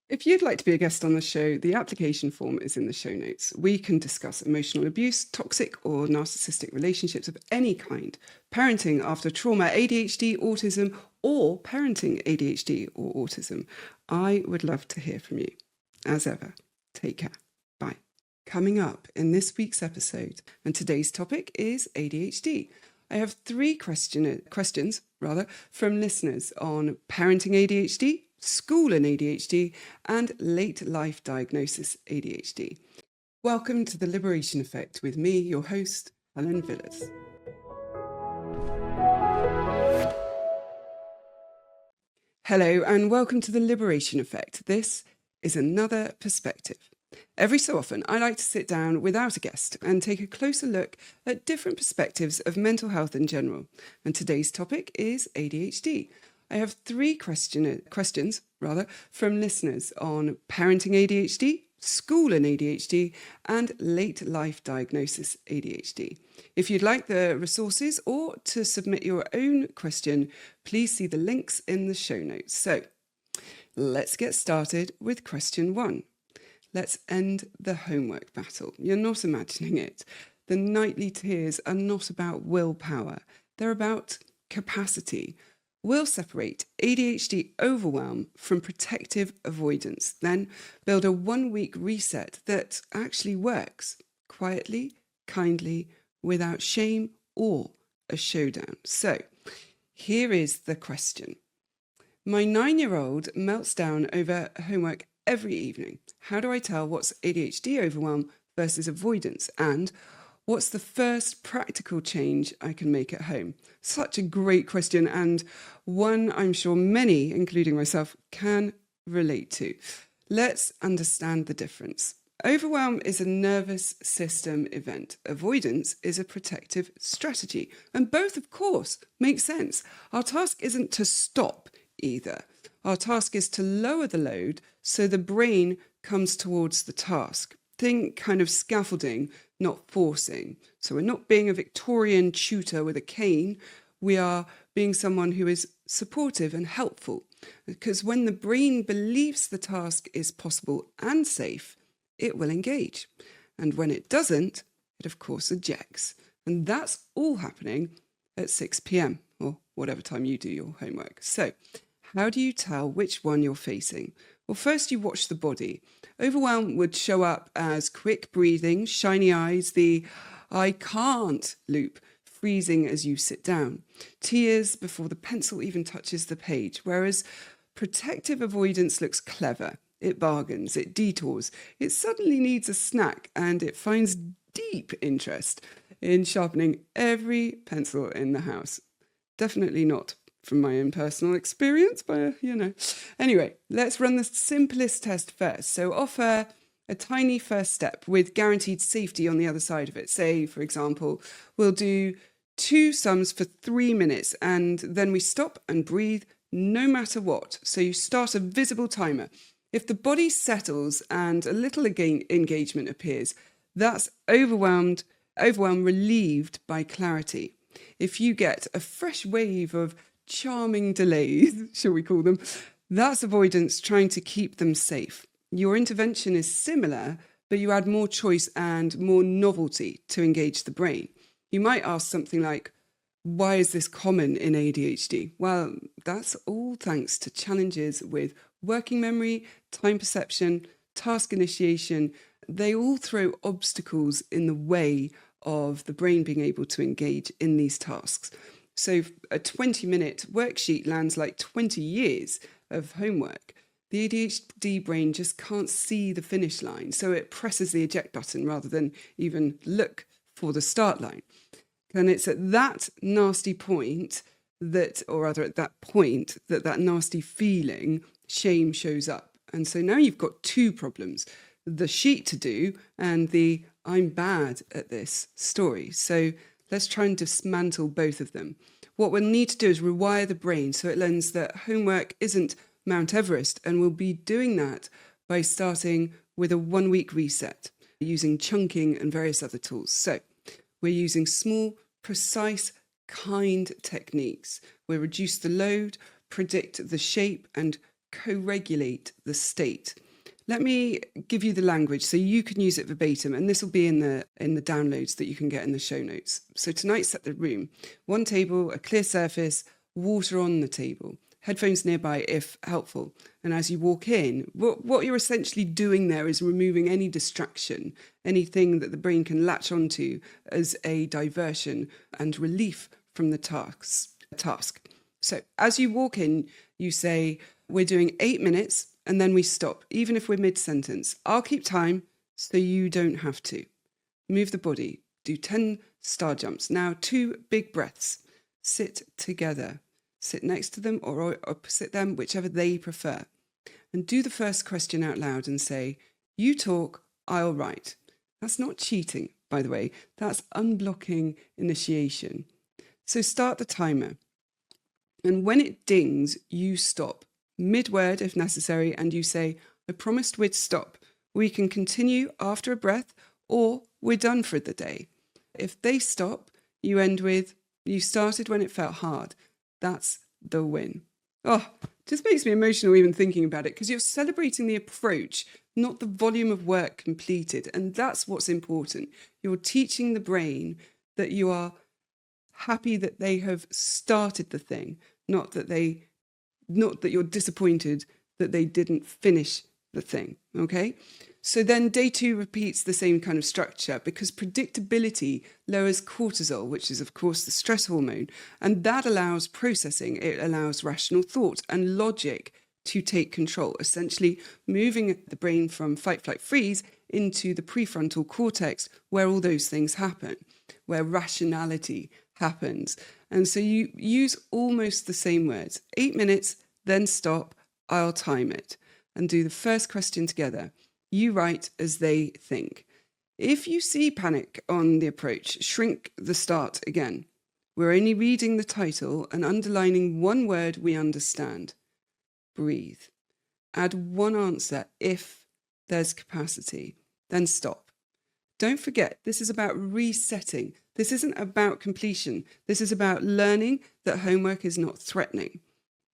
If you'd like to be a guest on the show, the application form is in the show notes. We can discuss emotional abuse, toxic or narcissistic relationships of any kind, parenting after trauma, ADHD, autism, or parenting ADHD or autism. I would love to hear from you. As ever, take care. Bye. Coming up in this week's episode, and today's topic is ADHD. I have three questions from listeners on parenting ADHD, school and ADHD, and late life diagnosis ADHD. Welcome to The Liberation Effect with me, your host, Helen Villas. Hello and welcome to The Liberation Effect. This is another perspective. Every so often, I like to sit down without a guest and take a closer look at different perspectives of mental health in general. And today's topic is ADHD. I have three questions from listeners on parenting ADHD, school and ADHD, and late life diagnosis ADHD. If you'd like the resources or to submit your own question, please see the links in the show notes. So let's get started with question one. Let's end the homework battle. You're not imagining it. The nightly tears are not about willpower. They're about capacity. We'll separate ADHD overwhelm from protective avoidance, then build a 1-week reset that actually works quietly, kindly, without shame or a showdown. So here is the question. My 9-year-old melts down over homework every evening. How do I tell what's ADHD overwhelm versus avoidance? And what's the first practical change I can make at home? Such a great question, and one I'm sure many, including myself, can relate to. Let's understand the difference. Overwhelm is a nervous system event. Avoidance is a protective strategy. And both, of course, make sense. Our task isn't to stop either. Our task is to lower the load so the brain comes towards the task. Think kind of scaffolding, not forcing. So we're not being a Victorian tutor with a cane. We are being someone who is supportive and helpful. Because when the brain believes the task is possible and safe, it will engage. And when it doesn't, it of course ejects. And that's all happening at 6 p.m. or whatever time you do your homework. So how do you tell which one you're facing? Well, first you watch the body. Overwhelm would show up as quick breathing, shiny eyes, the I can't loop, freezing as you sit down, tears before the pencil even touches the page, whereas protective avoidance looks clever. It bargains, it detours, it suddenly needs a snack, and it finds deep interest in sharpening every pencil in the house. Definitely not from my own personal experience, but Anyway, let's run the simplest test first. So offer a tiny first step with guaranteed safety on the other side of it. Say, for example, we'll do 2 sums for 3 minutes and then we stop and breathe no matter what. So you start a visible timer. If the body settles and a little engagement appears, that's overwhelm relieved by clarity. If you get a fresh wave of charming delays, shall we call them, that's avoidance trying to keep them safe. Your intervention is similar, but you add more choice and more novelty to engage the brain. You might ask something like, why is this common in ADHD? Well, that's all thanks to challenges with working memory, time perception, task initiation. They all throw obstacles in the way of the brain being able to engage in these tasks. So a 20-minute worksheet lands like 20 years of homework. The ADHD brain just can't see the finish line, so it presses the eject button rather than even look for the start line. And it's at that nasty point that nasty feeling, shame, shows up. And so now you've got 2 problems, the sheet to do and the I'm bad at this story. So let's try and dismantle both of them. What we'll need to do is rewire the brain so it learns that homework isn't Mount Everest, and we'll be doing that by starting with a 1-week reset using chunking and various other tools. So we're using small, precise, kind techniques. We reduce the load, predict the shape, and co-regulate the state. Let me give you the language so you can use it verbatim, and this will be in the downloads that you can get in the show notes. So tonight, set the room. One table, a clear surface, water on the table, headphones nearby if helpful. And as you walk in, what you're essentially doing there is removing any distraction, anything that the brain can latch onto as a diversion and relief from the task. So as you walk in, you say, we're doing 8 minutes, and then we stop, even if we're mid-sentence. I'll keep time so you don't have to. Move the body. Do 10 star jumps. Now 2 big breaths. Sit together. Sit next to them or opposite them, whichever they prefer. And do the first question out loud and say, you talk, I'll write. That's not cheating, by the way. That's unblocking initiation. So start the timer. And when it dings, you stop. Mid-word if necessary, and you say, I promised we'd stop. We can continue after a breath, or we're done for the day. If they stop, you end with, you started when it felt hard. That's the win. Oh, just makes me emotional even thinking about it, because you're celebrating the approach, not the volume of work completed. And that's what's important. You're teaching the brain that you are happy that they have started the thing, not that you're disappointed that they didn't finish the thing, okay? So then day 2 repeats the same kind of structure, because predictability lowers cortisol, which is, of course, the stress hormone, and that allows processing. It allows rational thought and logic to take control, essentially moving the brain from fight, flight, freeze into the prefrontal cortex, where all those things happen, where rationality happens. And so you use almost the same words. 8 minutes, then stop, I'll time it. And do the first question together. You write as they think. If you see panic on the approach, shrink the start again. We're only reading the title and underlining one word we understand. Breathe. Add one answer if there's capacity. Then stop. Don't forget, this is about resetting. This isn't about completion. This is about learning that homework is not threatening,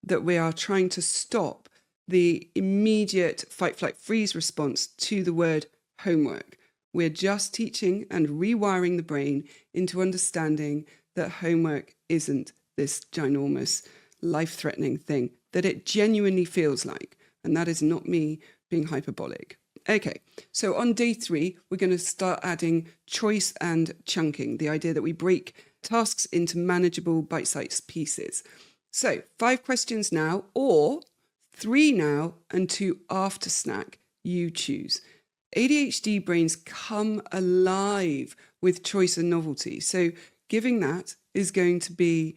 that we are trying to stop the immediate fight, flight, freeze response to the word homework. We're just teaching and rewiring the brain into understanding that homework isn't this ginormous, life-threatening thing that it genuinely feels like. And that is not me being hyperbolic. Okay, so on day 3, we're going to start adding choice and chunking, the idea that we break tasks into manageable bite-sized pieces. So 5 questions now, or 3 now and 2 after snack, you choose. ADHD brains come alive with choice and novelty. So giving that is going to be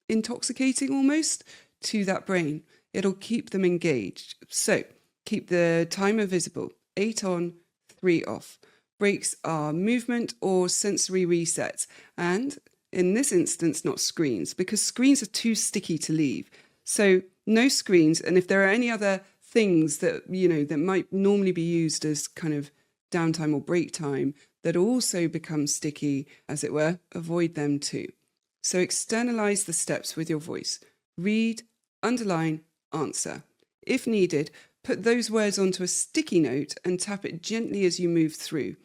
intoxicating almost to that brain. It'll keep them engaged. So keep the timer visible. 8 on, 3 off. Breaks are movement or sensory resets. And in this instance, not screens, because screens are too sticky to leave. So no screens. And if there are any other things that, that might normally be used as kind of downtime or break time that also become sticky, as it were, avoid them too. So externalize the steps with your voice. Read, underline, answer. If needed, put those words onto a sticky note and tap it gently as you move through.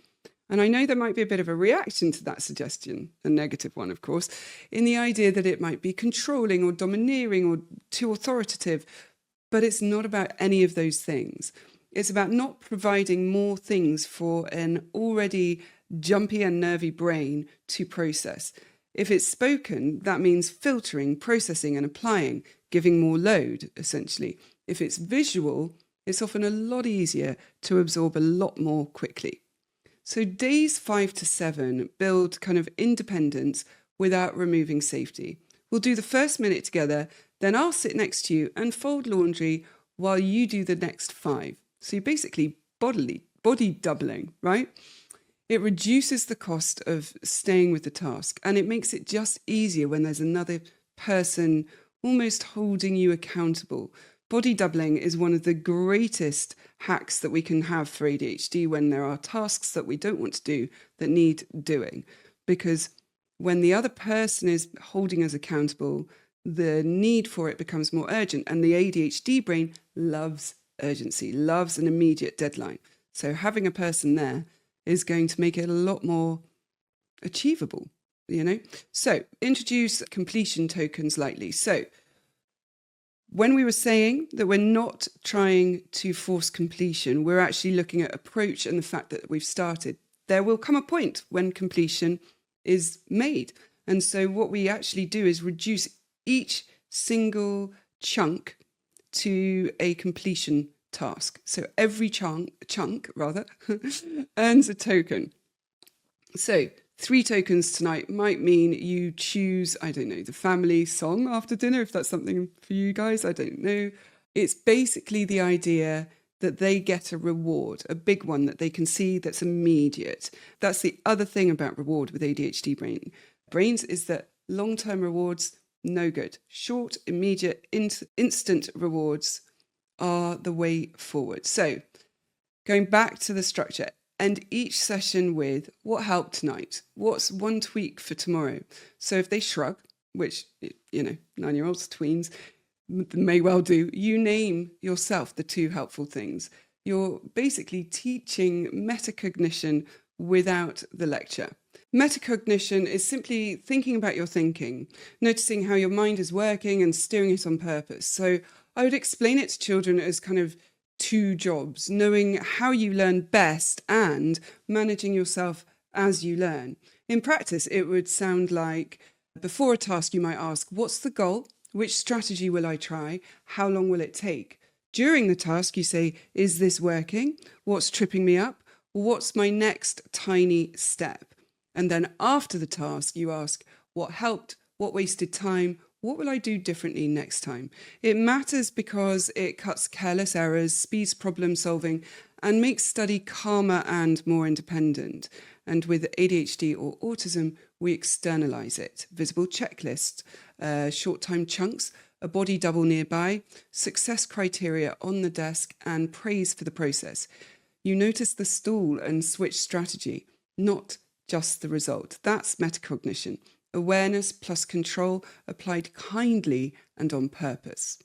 And I know there might be a bit of a reaction to that suggestion, a negative one, of course, in the idea that it might be controlling or domineering or too authoritative, but it's not about any of those things. It's about not providing more things for an already jumpy and nervy brain to process. If it's spoken, that means filtering, processing and applying, giving more load, essentially. If it's visual, it's often a lot easier to absorb a lot more quickly. So days 5 to 7 build kind of independence without removing safety. We'll do the first minute together, then I'll sit next to you and fold laundry while you do the next 5. So you're basically body doubling, right? It reduces the cost of staying with the task, and it makes it just easier when there's another person almost holding you accountable. Body doubling is one of the greatest hacks that we can have for ADHD when there are tasks that we don't want to do that need doing. Because when the other person is holding us accountable, the need for it becomes more urgent. And the ADHD brain loves urgency, loves an immediate deadline. So having a person there is going to make it a lot more achievable, So introduce completion tokens lightly. So when we were saying that we're not trying to force completion, we're actually looking at approach and the fact that we've started. There will come a point when completion is made. And so what we actually do is reduce each single chunk to a completion task. So every chunk earns a token. So 3 tokens tonight might mean you choose, I don't know, the family song after dinner, if that's something for you guys, I don't know. It's basically the idea that they get a reward, a big one that they can see that's immediate. That's the other thing about reward with ADHD brains is that long-term rewards, no good. Short, immediate, instant rewards are the way forward. So going back to the structure, end each session with what helped tonight? What's one tweak for tomorrow? So if they shrug, which, 9-year-olds, tweens may well do, you name yourself the 2 helpful things. You're basically teaching metacognition without the lecture. Metacognition is simply thinking about your thinking, noticing how your mind is working and steering it on purpose. So I would explain it to children as kind of 2 jobs, knowing how you learn best and managing yourself as you learn. In practice, it would sound like before a task, you might ask, what's the goal? Which strategy will I try? How long will it take? During the task, you say, is this working? What's tripping me up? What's my next tiny step? And then after the task, you ask, what helped? What wasted time? What will I do differently next time? It matters because it cuts careless errors, speeds problem solving, and makes study calmer and more independent. And with ADHD or autism, we externalize it. Visible checklists, short time chunks, a body double nearby, success criteria on the desk, and praise for the process. You notice the stall and switch strategy, not just the result. That's metacognition. Awareness plus control applied kindly and on purpose.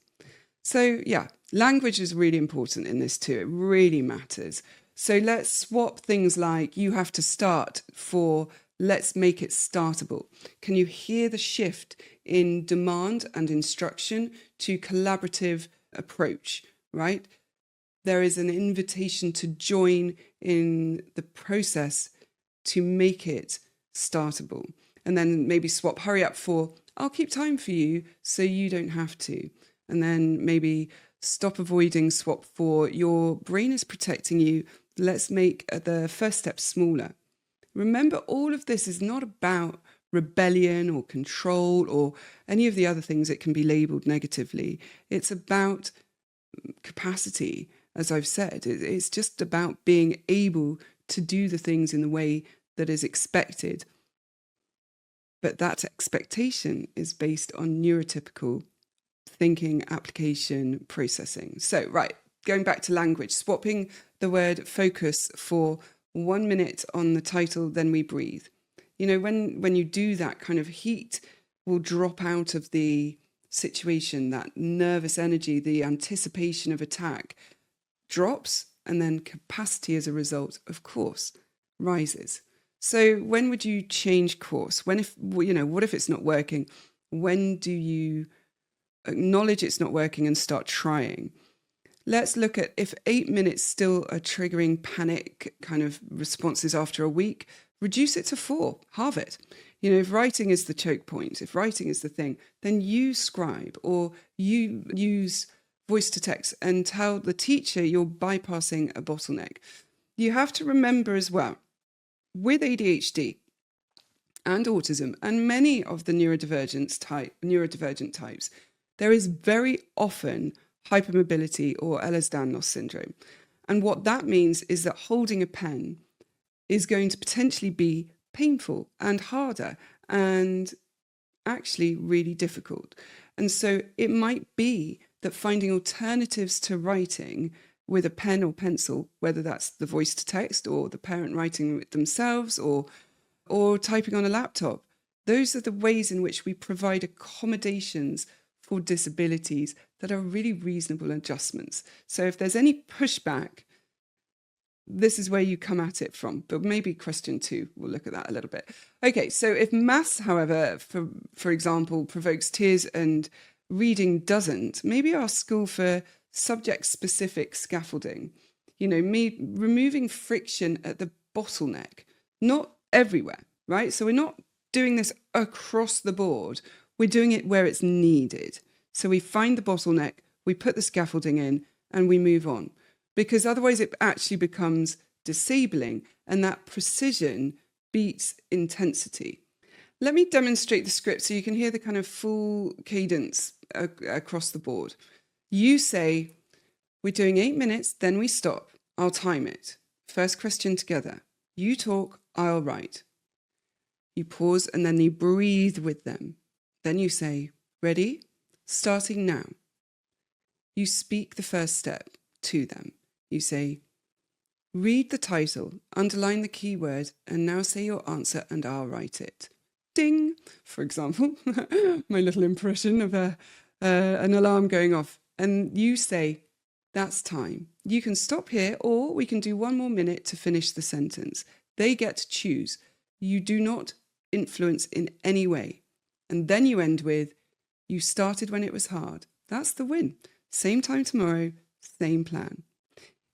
So yeah, language is really important in this too. It really matters. So let's swap things like you have to start for let's make it startable. Can you hear the shift in demand and instruction to collaborative approach, right? There is an invitation to join in the process to make it startable. And then maybe swap hurry up for, I'll keep time for you so you don't have to. And then maybe stop avoiding swap for, your brain is protecting you. Let's make the first step smaller. Remember, all of this is not about rebellion or control or any of the other things that can be labeled negatively. It's about capacity, as I've said. It's just about being able to do the things in the way that is expected. But that expectation is based on neurotypical thinking, application, processing. So, right, going back to language, swapping the word focus for 1 minute on the title, then we breathe. When you do that, kind of heat will drop out of the situation, that nervous energy, the anticipation of attack drops, and then capacity as a result, of course, rises. So when would you change course? What if it's not working? When do you acknowledge it's not working and start trying? Let's look at if 8 minutes still are triggering panic kind of responses after a week, reduce it to 4, halve it. If writing is the choke point, if writing is the thing, then use Scribe or you use voice to text and tell the teacher you're bypassing a bottleneck. You have to remember as well, with ADHD and autism and many of the neurodivergent types, there is very often hypermobility or Ehlers-Danlos syndrome. And what that means is that holding a pen is going to potentially be painful and harder and actually really difficult. And so it might be that finding alternatives to writing with a pen or pencil, whether that's the voice to text or the parent writing it themselves or typing on a laptop, Those are the ways in which we provide accommodations for disabilities that are really reasonable adjustments. So if there's any pushback, this is where you come at it from. But maybe question 2, we'll look at that a little bit. Okay, so if maths, however, for example, provokes tears and reading doesn't, maybe ask school for subject-specific scaffolding. Me removing friction at the bottleneck, not everywhere, right? So we're not doing this across the board. We're doing it where it's needed. So we find the bottleneck, we put the scaffolding in, and we move on. Because otherwise it actually becomes disabling, and that precision beats intensity. Let me demonstrate the script so you can hear the kind of full cadence across the board. You say, we're doing 8 minutes, then we stop. I'll time it. First question together. You talk, I'll write. You pause and then you breathe with them. Then you say, ready? Starting now. You speak the first step to them. You say, read the title, underline the keyword, and now say your answer and I'll write it. Ding, for example, my little impression of an alarm going off. And you say, that's time. You can stop here, or we can do 1 more minute to finish the sentence. They get to choose. You do not influence in any way. And then you end with, you started when it was hard. That's the win. Same time tomorrow, same plan.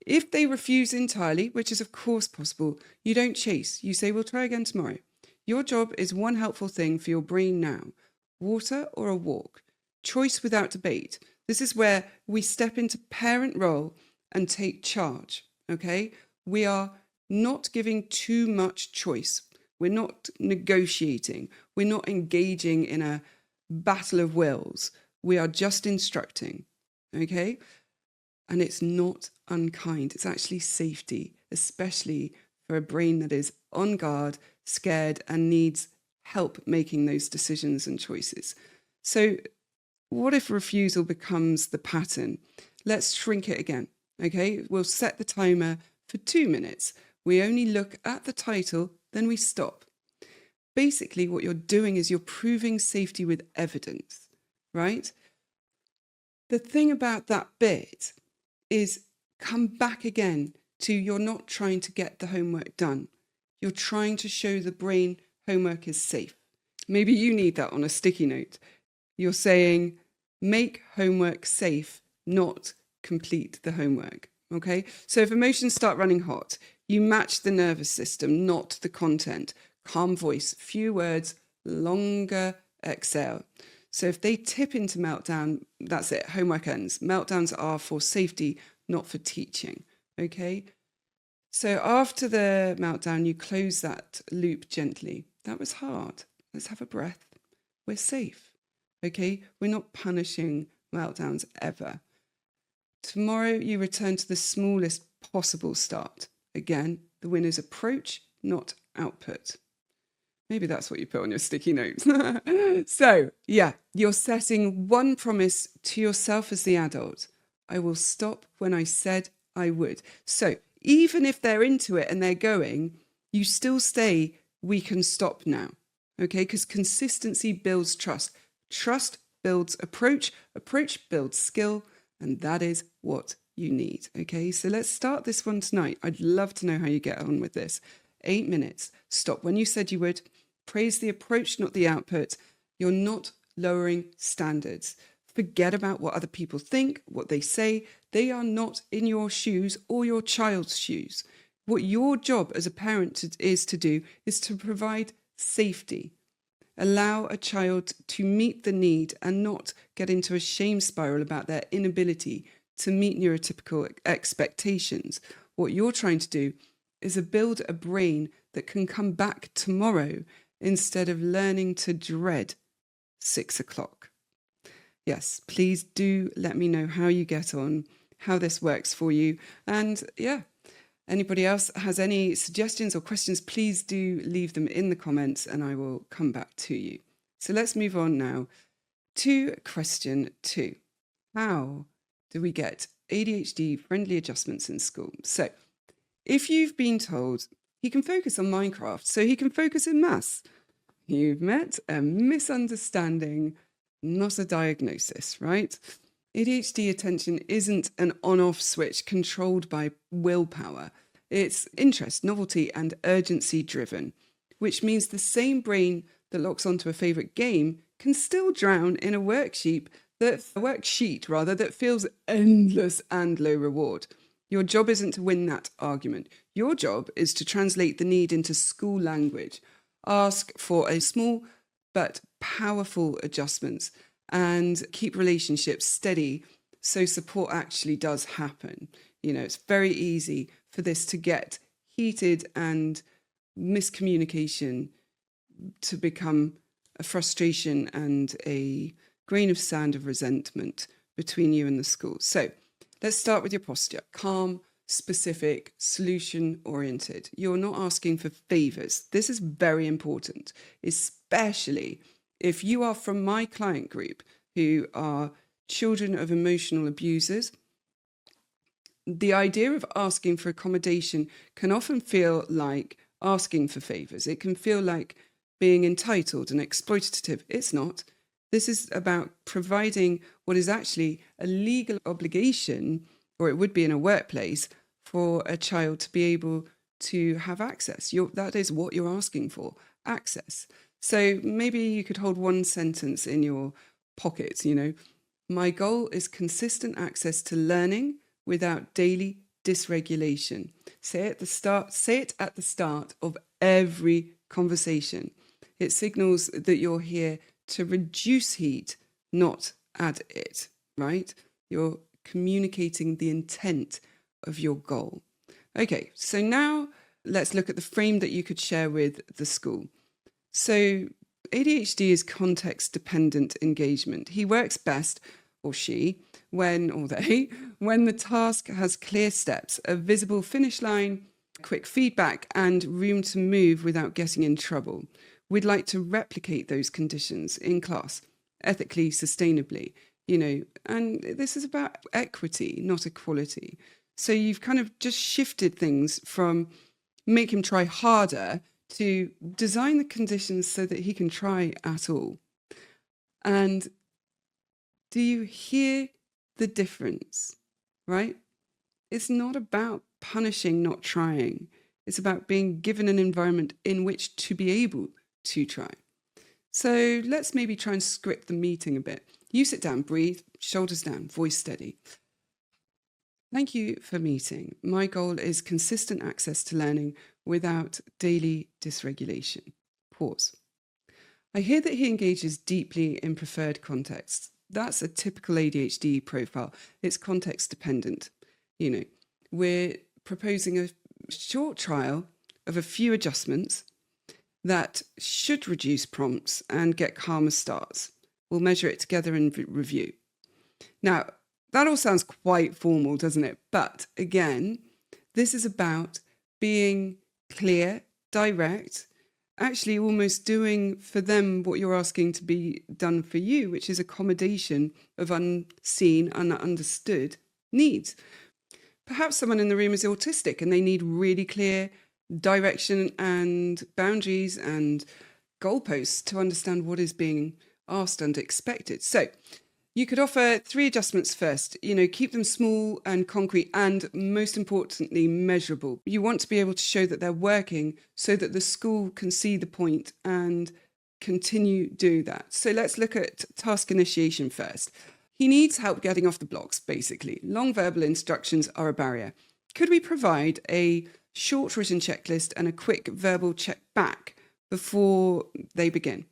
If they refuse entirely, which is of course possible, you don't chase. You say, we'll try again tomorrow. Your job is one helpful thing for your brain now. Water or a walk. Choice without debate. This is where we step into parent role and take charge, okay? We are not giving too much choice. We're not negotiating. We're not engaging in a battle of wills. We are just instructing, okay? And it's not unkind. It's actually safety, especially for a brain that is on guard, scared, and needs help making those decisions and choices. So what if refusal becomes the pattern? Let's shrink it again, okay? We'll set the timer for 2 minutes. We only look at the title, then we stop. Basically, what you're doing is you're proving safety with evidence, right? The thing about that bit is come back again to you're not trying to get the homework done. You're trying to show the brain homework is safe. Maybe you need that on a sticky note. You're saying, make homework safe, not complete the homework, okay? So if emotions start running hot, you match the nervous system, not the content. Calm voice, few words, longer exhale. So if they tip into meltdown, that's it, homework ends. Meltdowns are for safety, not for teaching, okay? So after the meltdown, you close that loop gently. That was hard. Let's have a breath. We're safe, okay? We're not punishing meltdowns ever. Tomorrow, you return to the smallest possible start. Again, the winner's approach, not output. Maybe that's what you put on your sticky notes. So, yeah, you're setting one promise to yourself as the adult. I will stop when I said I would. So even if they're into it and they're going, you still stay, we can stop now. Okay, because consistency builds trust. Trust builds approach. Approach builds skill. And that is what you need. Okay, so let's start this one tonight. I'd love to know how you get on with this. 8 minutes. Stop when you said you would. Praise the approach, not the output. You're not lowering standards. Forget about what other people think, what they say. They are not in your shoes or your child's shoes. What your job as a parent is to do is to provide safety. Allow a child to meet the need and not get into a shame spiral about their inability to meet neurotypical expectations. What you're trying to do is build a brain that can come back tomorrow instead of learning to dread 6 o'clock. Yes, please do let me know how you get on, how this works for you. And yeah, anybody else has any suggestions or questions, please do leave them in the comments and I will come back to you. So let's move on now to question 2. How do we get ADHD friendly adjustments in school? So if you've been told he can focus on Minecraft, so he can focus in maths, You've met a misunderstanding, not a diagnosis, right? ADHD attention isn't an on-off switch controlled by willpower. It's interest, novelty, and urgency driven, which means the same brain that locks onto a favorite game can still drown in a worksheet that feels endless and low reward. Your job isn't to win that argument. Your job is to translate the need into school language. Ask for a small but powerful adjustments and keep relationships steady so support actually does happen. It's very easy for this to get heated and miscommunication to become a frustration and a grain of sand of resentment between you and the school. So let's start with your posture. Calm, specific, solution-oriented. You're not asking for favors. This is very important, especially if you are from my client group who are children of emotional abusers. The idea of asking for accommodation can often feel like asking for favors. It can feel like being entitled and exploitative. It's not. This is about providing what is actually a legal obligation, or it would be in a workplace, for a child to be able to have access. That is what you're asking for, access. So maybe you could hold one sentence in your pocket, my goal is consistent access to learning without daily dysregulation. Say it at the start of every conversation. It signals that you're here to reduce heat, not add it, right? You're communicating the intent of your goal. Okay, so now let's look at the frame that you could share with the school. So ADHD is context-dependent engagement. He works best, or she, when the task has clear steps, a visible finish line, quick feedback, and room to move without getting in trouble. We'd like to replicate those conditions in class, ethically, sustainably, and this is about equity, not equality. So you've kind of just shifted things from make him try harder to design the conditions so that he can try at all. And do you hear the difference, right? It's not about punishing not trying. It's about being given an environment in which to be able to try. So let's maybe try and script the meeting a bit. You sit down, breathe, shoulders down, voice steady. Thank you for meeting. My goal is consistent access to learning without daily dysregulation. Pause. I hear that he engages deeply in preferred contexts. That's a typical ADHD profile. It's context dependent. We're proposing a short trial of a few adjustments that should reduce prompts and get calmer starts. We'll measure it together and review. Now, that all sounds quite formal, doesn't it? But again, this is about being clear, direct, actually almost doing for them what you're asking to be done for you, which is accommodation of unseen, ununderstood needs. Perhaps someone in the room is autistic and they need really clear direction and boundaries and goalposts to understand what is being asked and expected. So you could offer 3 adjustments first, keep them small and concrete and most importantly, measurable. You want to be able to show that they're working so that the school can see the point and continue do that. So let's look at task initiation first. He needs help getting off the blocks, basically. Long verbal instructions are a barrier. Could we provide a short written checklist and a quick verbal check back before they begin?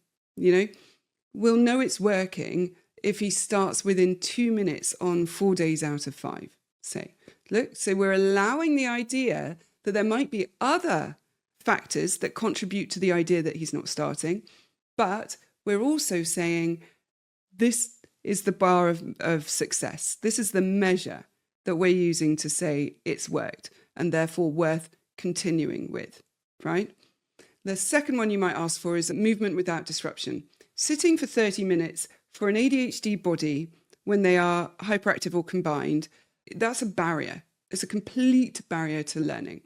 We'll know it's working if he starts within 2 minutes on 4 days out of 5, say. Look, so we're allowing the idea that there might be other factors that contribute to the idea that he's not starting, but we're also saying this is the bar of success. This is the measure that we're using to say it's worked and therefore worth continuing with, right? The second one you might ask for is movement without disruption. Sitting for 30 minutes for an ADHD body when they are hyperactive or combined, that's a barrier. It's a complete barrier to learning.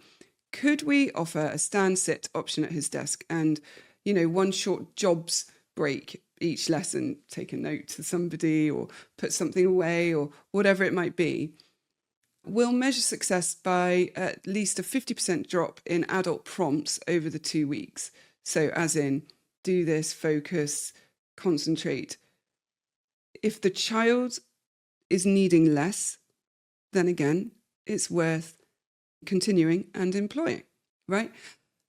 Could we offer a stand-sit option at his desk and one short jobs break each lesson, take a note to somebody or put something away or whatever it might be, we'll measure success by at least a 50% drop in adult prompts over the 2 weeks. So as in, do this, focus, concentrate. If the child is needing less, then again, it's worth continuing and employing, right?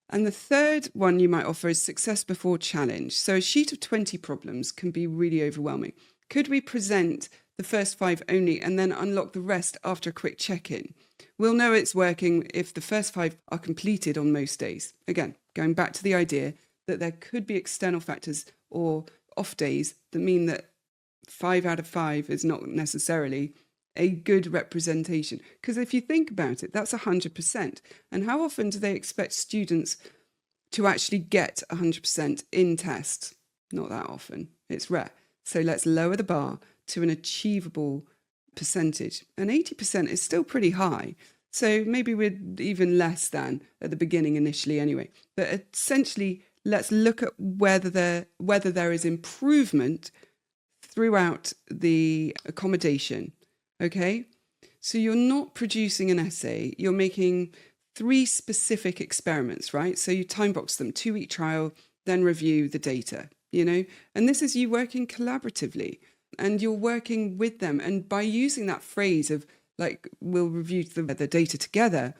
And the third one you might offer is success before challenge. So a sheet of 20 problems can be really overwhelming. Could we present the first 5 only and then unlock the rest after a quick check-in? We'll know it's working if the first 5 are completed on most days. Again, going back to the idea that there could be external factors or off days that mean that 5 out of 5 is not necessarily a good representation. Because if you think about it, that's 100%. And how often do they expect students to actually get 100% in tests? Not that often. It's rare. So let's lower the bar to an achievable percentage. And 80% is still pretty high. So maybe we're even less than at the beginning initially anyway. But essentially, let's look at whether there is improvement throughout the accommodation. Okay, so you're not producing an essay, you're making 3 specific experiments, right? So you time box them, 2-week trial, then review the data, and this is you working collaboratively and you're working with them. And by using that phrase of like, we'll review the data together,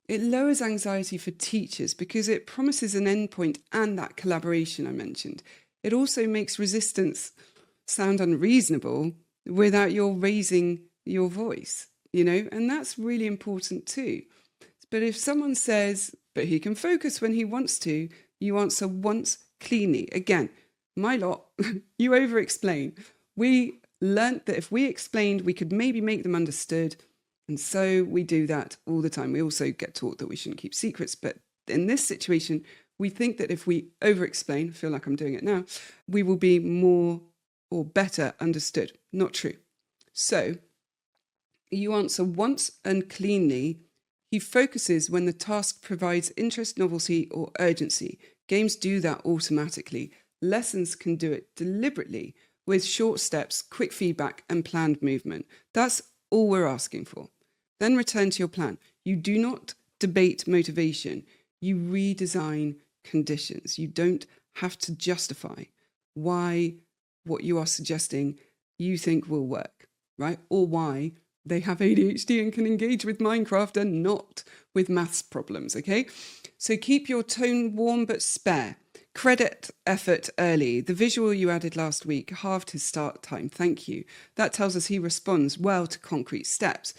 it lowers anxiety for teachers because it promises an endpoint and that collaboration I mentioned. It also makes resistance sound unreasonable without your raising your voice, and that's really important too. But if someone says, but he can focus when he wants to, you answer once cleanly. Again, my lot, you over-explain. We learnt that if we explained, we could maybe make them understood. And so we do that all the time. We also get taught that we shouldn't keep secrets. But in this situation, we think that if we over-explain, I feel like I'm doing it now, we will be more or better understood. Not true. So you answer once and cleanly. He focuses when the task provides interest, novelty, or urgency. Games do that automatically. Lessons can do it deliberately with short steps, quick feedback, and planned movement. That's all we're asking for. Then return to your plan. You do not debate motivation. You redesign conditions. You don't have to justify why what you are suggesting you think will work, right? Or why they have ADHD and can engage with Minecraft and not with maths problems, okay? So keep your tone warm but spare. Credit effort early. The visual you added last week halved his start time. Thank you. That tells us he responds well to concrete steps.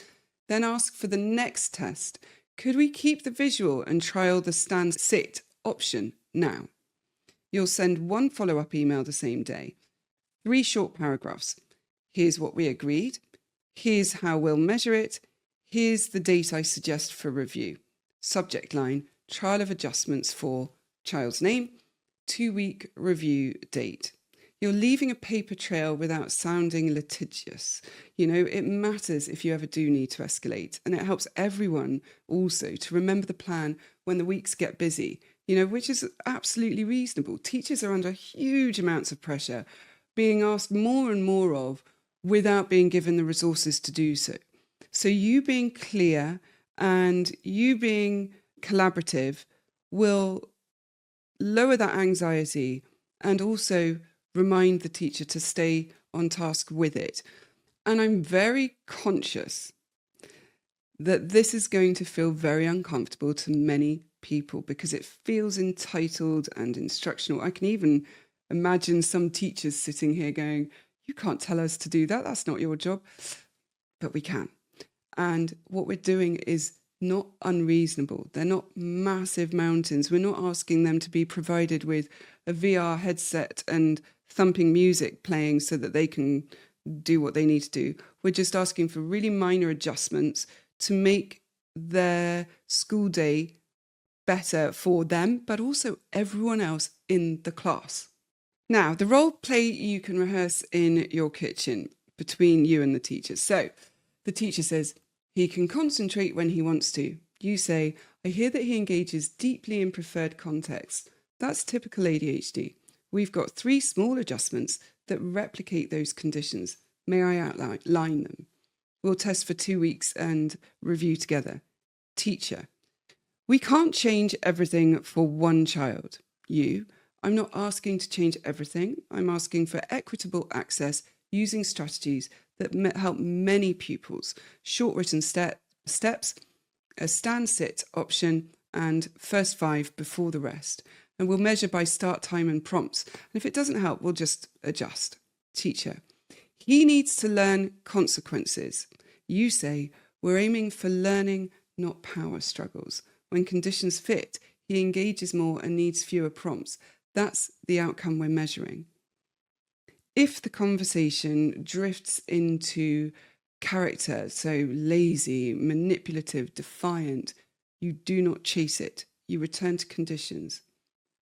Then ask for the next test. Could we keep the visual and trial the stand sit option now? You'll send 1 follow-up email the same day. 3 short paragraphs. Here's what we agreed. Here's how we'll measure it. Here's the date I suggest for review. Subject line, trial of adjustments for child's name, 2-week review date. You're leaving a paper trail without sounding litigious. It matters if you ever do need to escalate, and it helps everyone also to remember the plan when the weeks get busy, which is absolutely reasonable. Teachers are under huge amounts of pressure, being asked more and more of without being given the resources to do so. So you being clear and you being collaborative will lower that anxiety and also remind the teacher to stay on task with it. And I'm very conscious that this is going to feel very uncomfortable to many people because it feels entitled and instructional. I can even imagine some teachers sitting here going, you can't tell us to do that. That's not your job. But we can. And what we're doing is not unreasonable. They're not massive mountains. We're not asking them to be provided with a VR headset and thumping music playing so that they can do what they need to do. We're just asking for really minor adjustments to make their school day better for them, but also everyone else in the class. Now, the role play you can rehearse in your kitchen between you and the teacher. So the teacher says, he can concentrate when he wants to. You say, I hear that he engages deeply in preferred contexts. That's typical ADHD. We've got 3 small adjustments that replicate those conditions. May I outline them? We'll test for 2 weeks and review together. Teacher. We can't change everything for one child. You. I'm not asking to change everything. I'm asking for equitable access using strategies that help many pupils. Short written steps, a stand-sit option, and first 5 before the rest. And we'll measure by start time and prompts. And if it doesn't help, we'll just adjust. Teacher. He needs to learn consequences. You say, we're aiming for learning, not power struggles. When conditions fit, he engages more and needs fewer prompts. That's the outcome we're measuring. If the conversation drifts into character, so lazy, manipulative, defiant, you do not chase it. You return to conditions.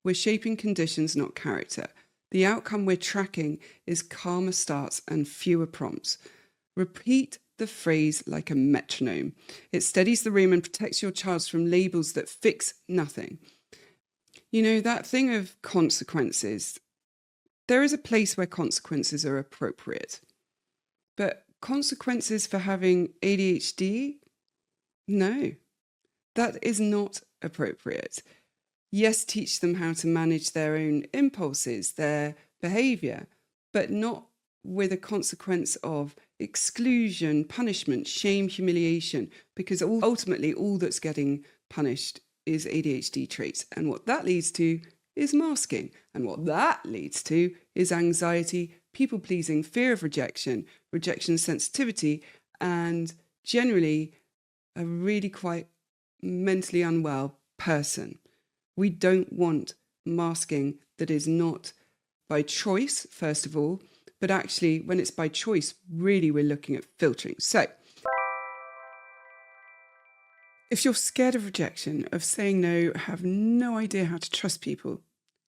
We're shaping conditions, not character. The outcome we're tracking is calmer starts and fewer prompts. Repeat the phrase like a metronome. It steadies the room and protects your child from labels that fix nothing. You know, that thing of consequences, there is a place where consequences are appropriate. But consequences for having ADHD? No, that is not appropriate. Yes, teach them how to manage their own impulses, their behavior, but not with a consequence of exclusion, punishment, shame, humiliation, because ultimately all that's getting punished is ADHD traits. And what that leads to is masking. And what that leads to is anxiety, people-pleasing, fear of rejection, rejection sensitivity, and generally a really quite mentally unwell person. We don't want masking that is not by choice, first of all, but actually when it's by choice, really we're looking at filtering. So if you're scared of rejection, of saying no, have no idea how to trust people,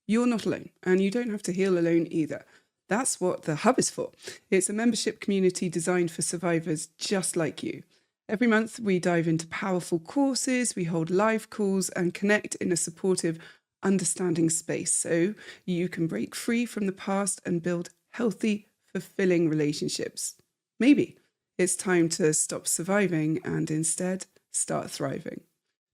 you're not alone, and you don't have to heal alone either. That's what the Hub is for. It's a membership community designed for survivors just like you. Every month, we dive into powerful courses, we hold live calls and connect in a supportive, understanding space so you can break free from the past and build healthy, fulfilling relationships. Maybe it's time to stop surviving and instead start thriving.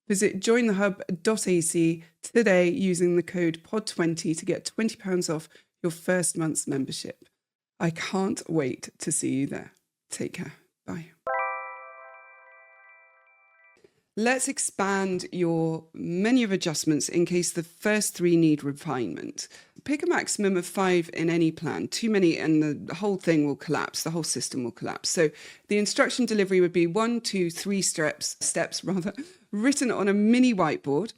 Visit jointhehub.ac today using the code POD20 to get £20 off your first month's membership. I can't wait to see you there. Take care. Bye. Let's expand your menu of adjustments in case the first 3 need refinement. Pick a maximum of 5 in any plan. Too many and the whole thing will collapse. The whole system will collapse. So the instruction delivery would be 1, 2, 3 steps written on a mini whiteboard,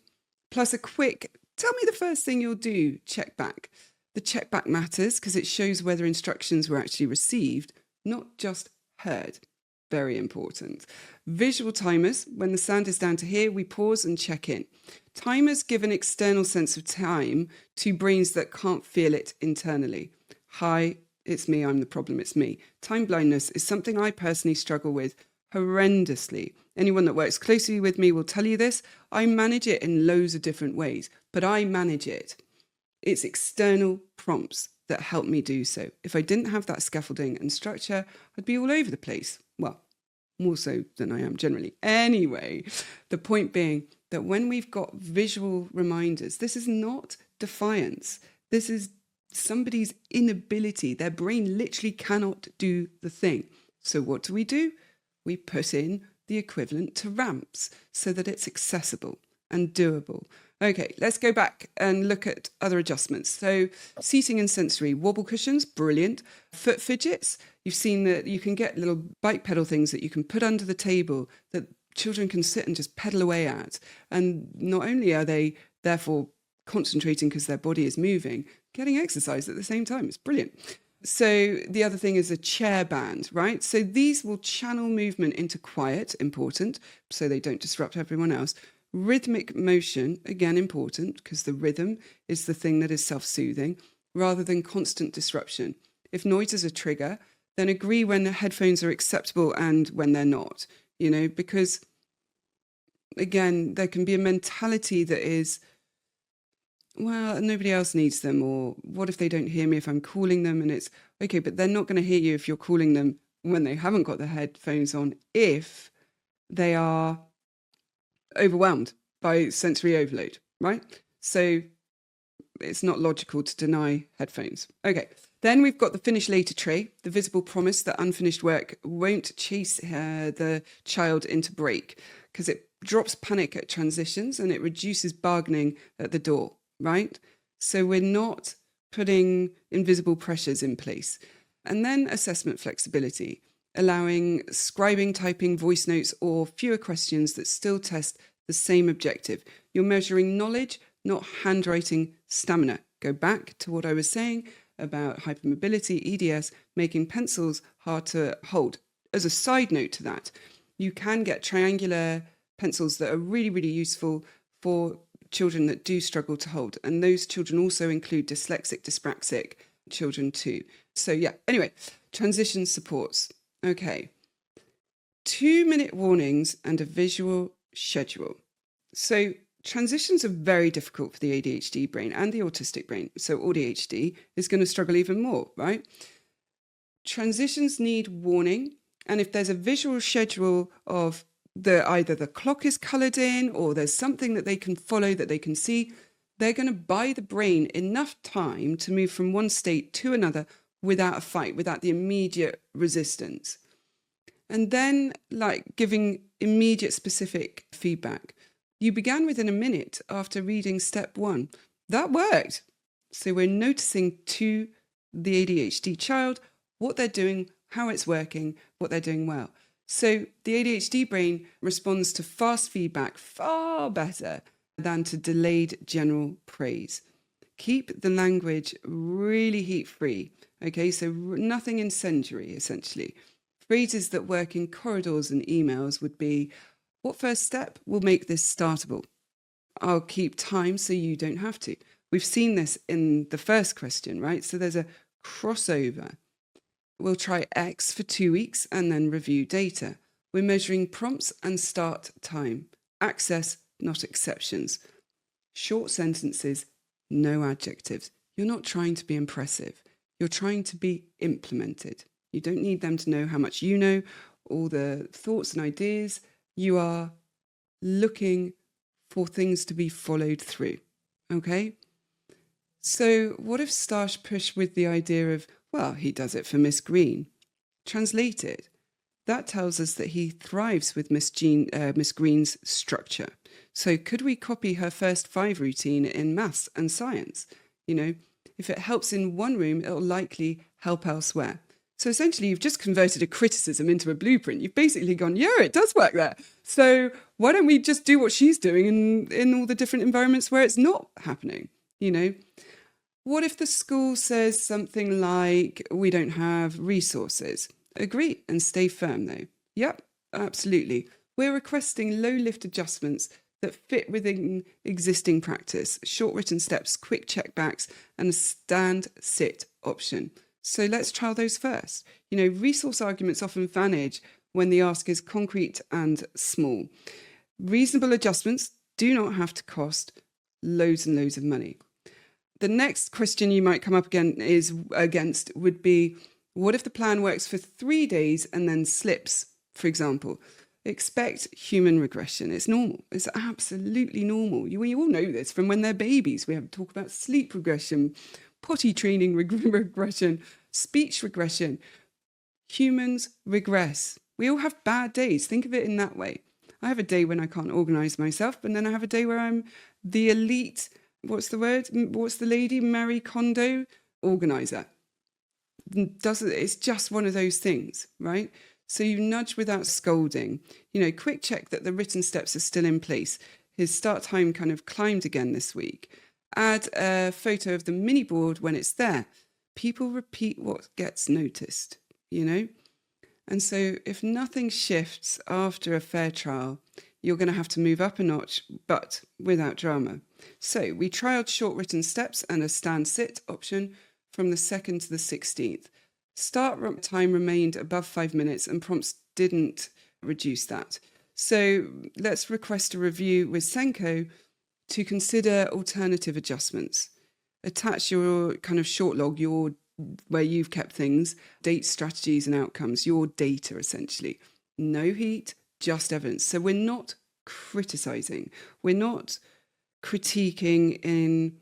plus a quick, tell me the first thing you'll do, check back. The check back matters because it shows whether instructions were actually received, not just heard. Very important. Visual timers. When the sound is down to here, we pause and check in. Timers give an external sense of time to brains that can't feel it internally. Hi, it's me, I'm the problem, it's me. Time blindness is something I personally struggle with horrendously. Anyone that works closely with me will tell you this. I manage it in loads of different ways, but I manage it. It's external prompts that help me do so. If I didn't have that scaffolding and structure, I'd be all over the place. Well, more so than I am generally. Anyway, the point being that when we've got visual reminders, this is not defiance. This is somebody's inability. Their brain literally cannot do the thing. So what do? We put in the equivalent to ramps so that it's accessible and doable. Okay, let's go back and look at other adjustments. So seating and sensory, wobble cushions, brilliant. Foot fidgets, you've seen that you can get little bike pedal things that you can put under the table that children can sit and just pedal away at. And not only are they therefore concentrating because their body is moving, getting exercise at the same time. It's brilliant. So the other thing is a chair band, right? So these will channel movement into quiet, important, so they don't disrupt everyone else. Rhythmic motion, again, important, because the rhythm is the thing that is self-soothing, rather than constant disruption. If noise is a trigger, then agree when the headphones are acceptable and when they're not, because, again, there can be a mentality that is well, nobody else needs them, or what if they don't hear me if I'm calling them? And it's okay, but they're not going to hear you if you're calling them when they haven't got their headphones on, if they are overwhelmed by sensory overload, right? So it's not logical to deny headphones. Okay, then we've got the finish later tray, the visible promise that unfinished work won't chase the child into break, because it drops panic at transitions and it reduces bargaining at the door, right? So we're not putting invisible pressures in place. And then assessment flexibility, allowing scribing, typing, voice notes, or fewer questions that still test the same objective. You're measuring knowledge, not handwriting stamina. Go back to what I was saying about hypermobility, EDS, making pencils hard to hold. As a side note to that, you can get triangular pencils that are really, really useful for children that do struggle to hold. And those children also include dyslexic, dyspraxic children too. So yeah, anyway, transition supports. Okay. 2-minute warnings and a visual schedule. So transitions are very difficult for the ADHD brain and the autistic brain. So ADHD is going to struggle even more, right? Transitions need warning. And if there's a visual schedule of either the clock is coloured in or there's something that they can follow, that they can see, they're going to buy the brain enough time to move from one state to another without a fight, without the immediate resistance. And then, like, giving immediate specific feedback. You began within a minute after reading step 1. That worked. So we're noticing to the ADHD child what they're doing, how it's working, what they're doing well. So the ADHD brain responds to fast feedback far better than to delayed general praise. Keep the language really heat-free. Okay, so nothing incendiary, essentially. Phrases that work in corridors and emails would be, what first step will make this startable? I'll keep time so you don't have to. We've seen this in the first question, right? So there's a crossover. We'll try X for 2 weeks and then review data. We're measuring prompts and start time. Access, not exceptions. Short sentences, no adjectives. You're not trying to be impressive. You're trying to be implemented. You don't need them to know how much you know, all the thoughts and ideas. You are looking for things to be followed through. Okay? So what if Stash pushed with the idea of, well, he does it for Miss Green? Translated, that tells us that he thrives with Miss Green's structure. So could we copy her first 5 routine in maths and science? You know, if it helps in one room, it'll likely help elsewhere. So essentially, you've just converted a criticism into a blueprint. You've basically gone, yeah, it does work there. So why don't we just do what she's doing in all the different environments where it's not happening, you know? What if the school says something like, we don't have resources? Agree and stay firm though. Yep, absolutely. We're requesting low lift adjustments that fit within existing practice, short written steps, quick checkbacks, and a stand-sit option. So let's trial those first. You know, resource arguments often vanish when the ask is concrete and small. Reasonable adjustments do not have to cost loads and loads of money. The next question you might come up against would be, what if the plan works for 3 days and then slips, for example? Expect human regression. It's normal. It's absolutely normal. We all know this from when they're babies. We have to talk about sleep regression, potty training regression, speech regression. Humans regress. We all have bad days. Think of it in that way. I have a day when I can't organise myself, but then I have a day where I'm the elite, what's the word? What's the lady? Marie Kondo organiser. It's just one of those things, right? So you nudge without scolding. You know, quick check that the written steps are still in place. His start time kind of climbed again this week. Add a photo of the mini board when it's there. People repeat what gets noticed, you know? And so if nothing shifts after a fair trial, you're going to have to move up a notch, but without drama. So we trialed short written steps and a stand-sit option from the 2nd to the 16th. Start time remained above 5 minutes and prompts didn't reduce that. So let's request a review with Senko to consider alternative adjustments. Attach your kind of short log, where you've kept things, dates, strategies and outcomes, your data essentially. No heat, just evidence. So we're not criticizing. We're not critiquing in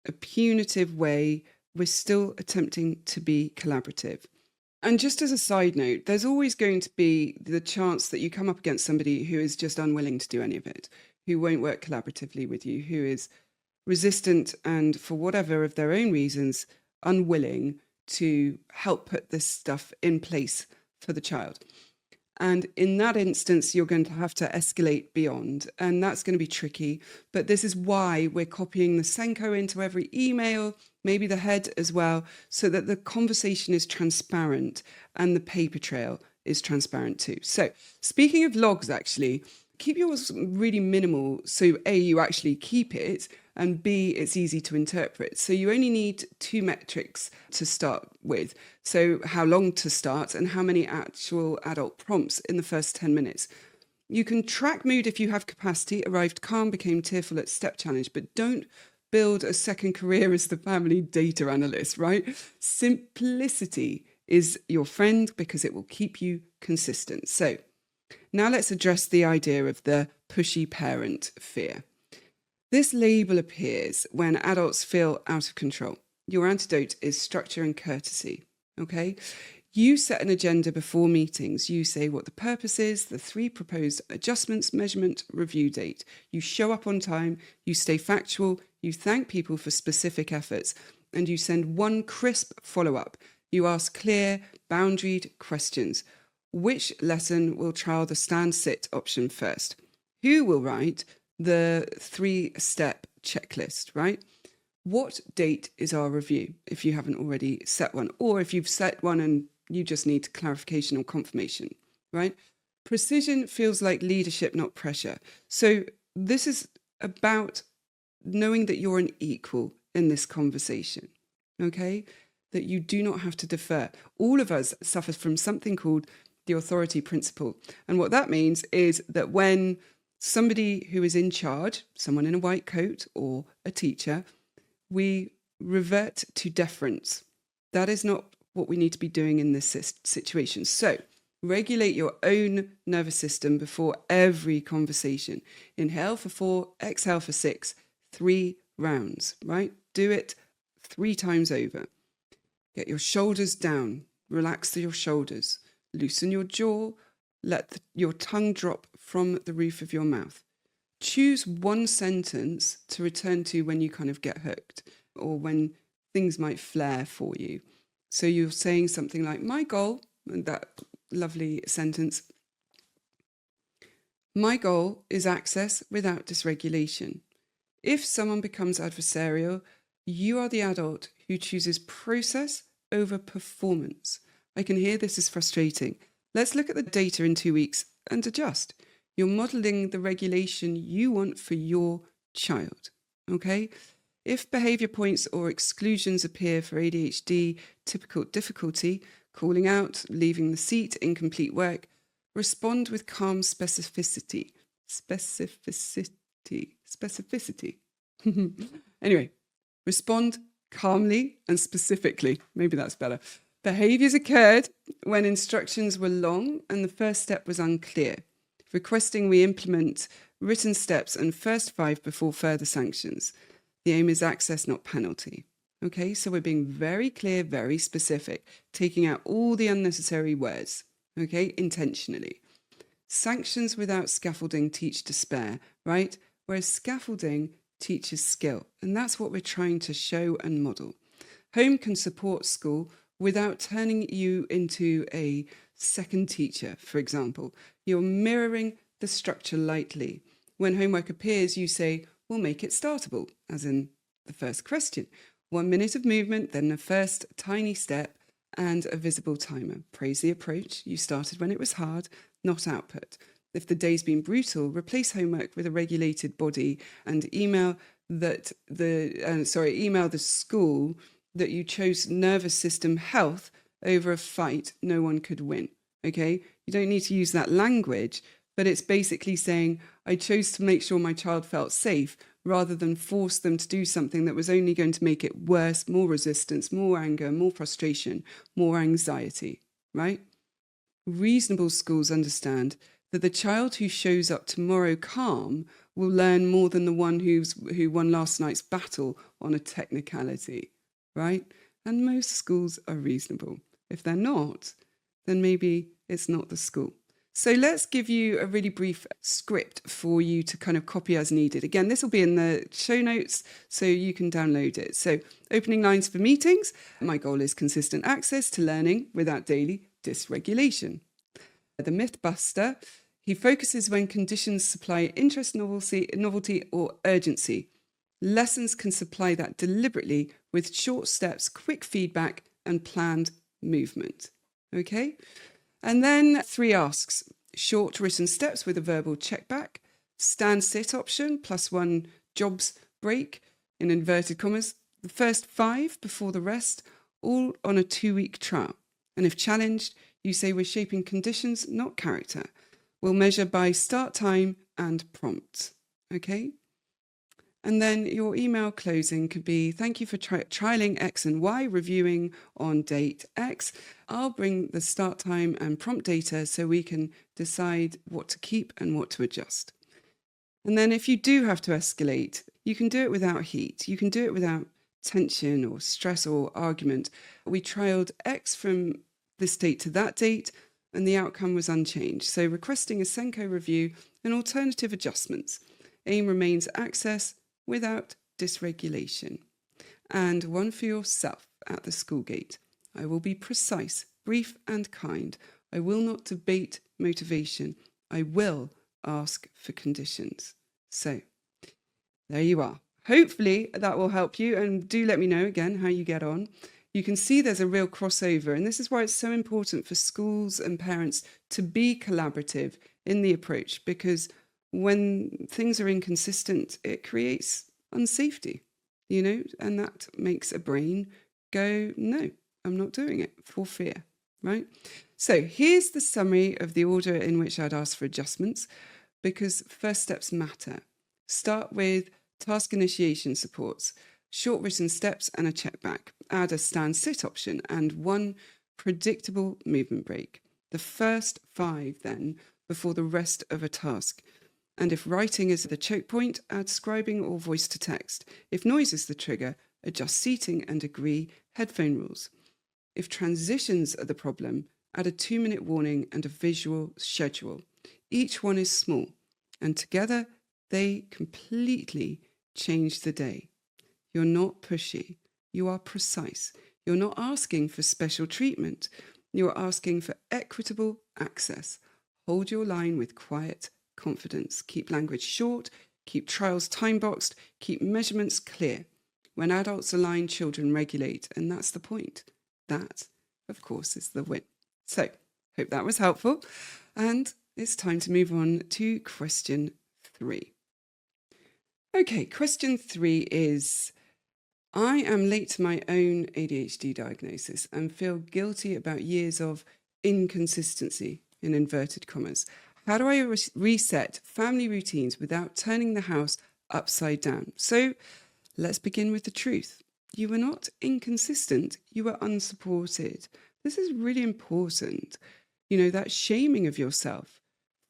a punitive way. We're still attempting to be collaborative. And just as a side note, there's always going to be the chance that you come up against somebody who is just unwilling to do any of it, who won't work collaboratively with you, who is resistant and, for whatever of their own reasons, unwilling to help put this stuff in place for the child. And in that instance, you're going to have to escalate beyond, and that's going to be tricky. But this is why we're copying the Senko into every email, maybe the head as well, so that the conversation is transparent and the paper trail is transparent too. So speaking of logs, actually, keep yours really minimal. So A, you actually keep it, and B, it's easy to interpret. So you only need 2 metrics to start with. So how long to start and how many actual adult prompts in the first 10 minutes. You can track mood if you have capacity, arrived calm, became tearful at step challenge, but don't build a second career as the family data analyst, right? Simplicity is your friend because it will keep you consistent. So now let's address the idea of the pushy parent fear. This label appears when adults feel out of control. Your antidote is structure and courtesy, okay? You set an agenda before meetings. You say what the purpose is, the 3 proposed adjustments, measurement, review date. You show up on time, you stay factual, you thank people for specific efforts, and you send 1 crisp follow-up. You ask clear, boundaried questions. Which lesson will trial the stand-sit option first? Who will write the 3-step checklist, right? What date is our review, if you haven't already set one, or if you've set one and you just need clarification or confirmation, right? Precision feels like leadership, not pressure. So this is about knowing that you're an equal in this conversation, okay? That you do not have to defer. All of us suffer from something called the authority principle. And what that means is that when somebody who is in charge, someone in a white coat or a teacher, we revert to deference. That is not what we need to be doing in this situation. So regulate your own nervous system before every conversation. Inhale for 4, exhale for 6, 3 rounds, right? Do it 3 times over. Get your shoulders down, relax your shoulders, loosen your jaw, let your tongue drop from the roof of your mouth. Choose 1 sentence to return to when you kind of get hooked or when things might flare for you. So you're saying something like, my goal, and that lovely sentence, my goal is access without dysregulation. If someone becomes adversarial, you are the adult who chooses process over performance. I can hear this is frustrating. Let's look at the data in 2 weeks and adjust. You're modeling the regulation you want for your child, okay? If behavior points or exclusions appear for ADHD, typical difficulty, calling out, leaving the seat, incomplete work, respond with calm specificity. Anyway, respond calmly and specifically. Maybe that's better. Behaviors occurred when instructions were long and the first step was unclear. Requesting we implement written steps and first 5 before further sanctions. The aim is access, not penalty. Okay, so we're being very clear, very specific, taking out all the unnecessary words, okay, intentionally. Sanctions without scaffolding teach despair, right? Whereas scaffolding teaches skill. And that's what we're trying to show and model. Home can support school without turning you into a second teacher, for example. You're mirroring the structure lightly. When homework appears, you say, we'll make it startable, as in the first question. 1 minute of movement, then the first tiny step and a visible timer. Praise the approach. You started when it was hard, not output. If the day's been brutal, replace homework with a regulated body and email the school that you chose nervous system health over a fight no one could win. Okay? You don't need to use that language, but it's basically saying, I chose to make sure my child felt safe rather than force them to do something that was only going to make it worse, more resistance, more anger, more frustration, more anxiety, right? Reasonable schools understand that the child who shows up tomorrow calm will learn more than the one who won last night's battle on a technicality, right? And most schools are reasonable. If they're not, then maybe it's not the school. So let's give you a really brief script for you to kind of copy as needed. Again, this will be in the show notes so you can download it. So opening lines for meetings. My goal is consistent access to learning without daily dysregulation. The myth buster. He focuses when conditions supply interest, novelty or urgency. Lessons can supply that deliberately with short steps, quick feedback and planned movement. Okay? And then 3 asks, short written steps with a verbal checkback, stand-sit option, +1 jobs break, in inverted commas, the first 5 before the rest, all on a 2-week trial. And if challenged, you say we're shaping conditions, not character. We'll measure by start time and prompt. Okay? And then your email closing could be, thank you for trialing X and Y, reviewing on date X. I'll bring the start time and prompt data so we can decide what to keep and what to adjust. And then if you do have to escalate, you can do it without heat. You can do it without tension or stress or argument. We trialed X from this date to that date and the outcome was unchanged. So requesting a Senko review and alternative adjustments. Aim remains access without dysregulation. And one for yourself at the school gate. I will be precise, brief and kind. I will not debate motivation. I will ask for conditions. So there you are. Hopefully that will help you, and do let me know again how you get on. You can see there's a real crossover, and this is why it's so important for schools and parents to be collaborative in the approach, because when things are inconsistent, it creates unsafety, and that makes a brain go, no, I'm not doing it, for fear, right? So here's the summary of the order in which I'd ask for adjustments, because first steps matter. Start with task initiation supports, short written steps and a check back. Add a stand-sit option and 1 predictable movement break. The first 5 then, before the rest of a task. And if writing is the choke point, add scribing or voice to text. If noise is the trigger, adjust seating and agree headphone rules. If transitions are the problem, add a 2-minute warning and a visual schedule. Each one is small, and together they completely change the day. You're not pushy. You are precise. You're not asking for special treatment. You're asking for equitable access. Hold your line with quiet confidence. Keep language short. Keep trials time-boxed. Keep measurements clear. When adults align, children regulate. And that's the point. That, of course, is the win. So, hope that was helpful. And it's time to move on to question 3. Okay, question 3 is, I am late to my own ADHD diagnosis and feel guilty about years of inconsistency, in inverted commas. How do I reset family routines without turning the house upside down? So let's begin with the truth. You were not inconsistent, you were unsupported. This is really important. That shaming of yourself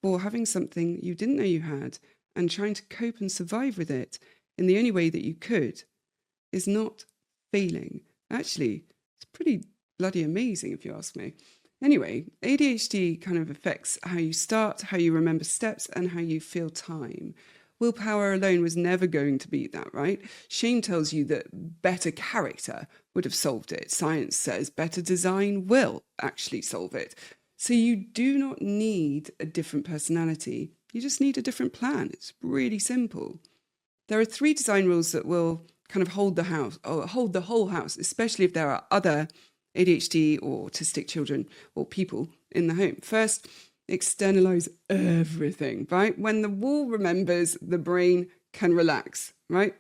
for having something you didn't know you had and trying to cope and survive with it in the only way that you could is not failing. Actually, it's pretty bloody amazing if you ask me. Anyway, ADHD kind of affects how you start, how you remember steps, and how you feel time. Willpower alone was never going to beat that, right? Shame tells you that better character would have solved it. Science says better design will actually solve it. So you do not need a different personality. You just need a different plan. It's really simple. There are 3 design rules that will kind of hold the house, or hold the whole house, especially if there are other ADHD or autistic children or people in the home. First, externalize everything, right? When the wall remembers, the brain can relax, right?